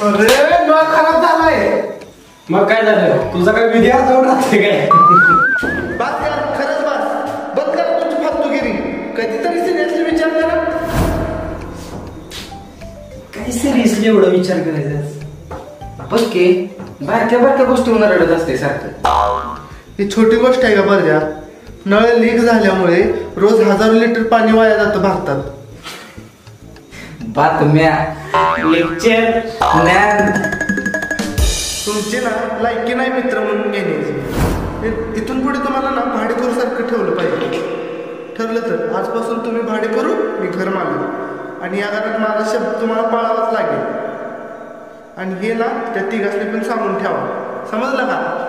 अरे नळ खराब झालाय. मग काय झालं? तुझा काय विधी जाऊन राहते काय? बात यार, खरंच बात. बंद करा तुमची फालतूगिरी. कधीतरी सिरियसली विचार करा. काय सिरियसली एवढा विचार करायचा? बघ की बारक्या बारक्या गोष्टीवर रडत असते सारखं. ही छोटी गोष्ट आहे का बरं? नळ लीक झाल्यामुळे रोज हजारो लिटर पाणी वाया जातं भारतात. बातम्या, लेक्चर, ज्ञान. तुमची ना लायकी नाही मित्र म्हणून घेण्याची. इथून पुढे तुम्हाला ना भाडेकरू सारखं ठेवलं पाहिजे. ठरलं तर आजपासून तुम्ही भाडेकरू, मी घर मालक. आणि या घरात माझा शब्द तुम्हाला पाळावाच लागेल. आणि हे ना त्या तिघांनी पण सांगून ठेवा. समजलं का?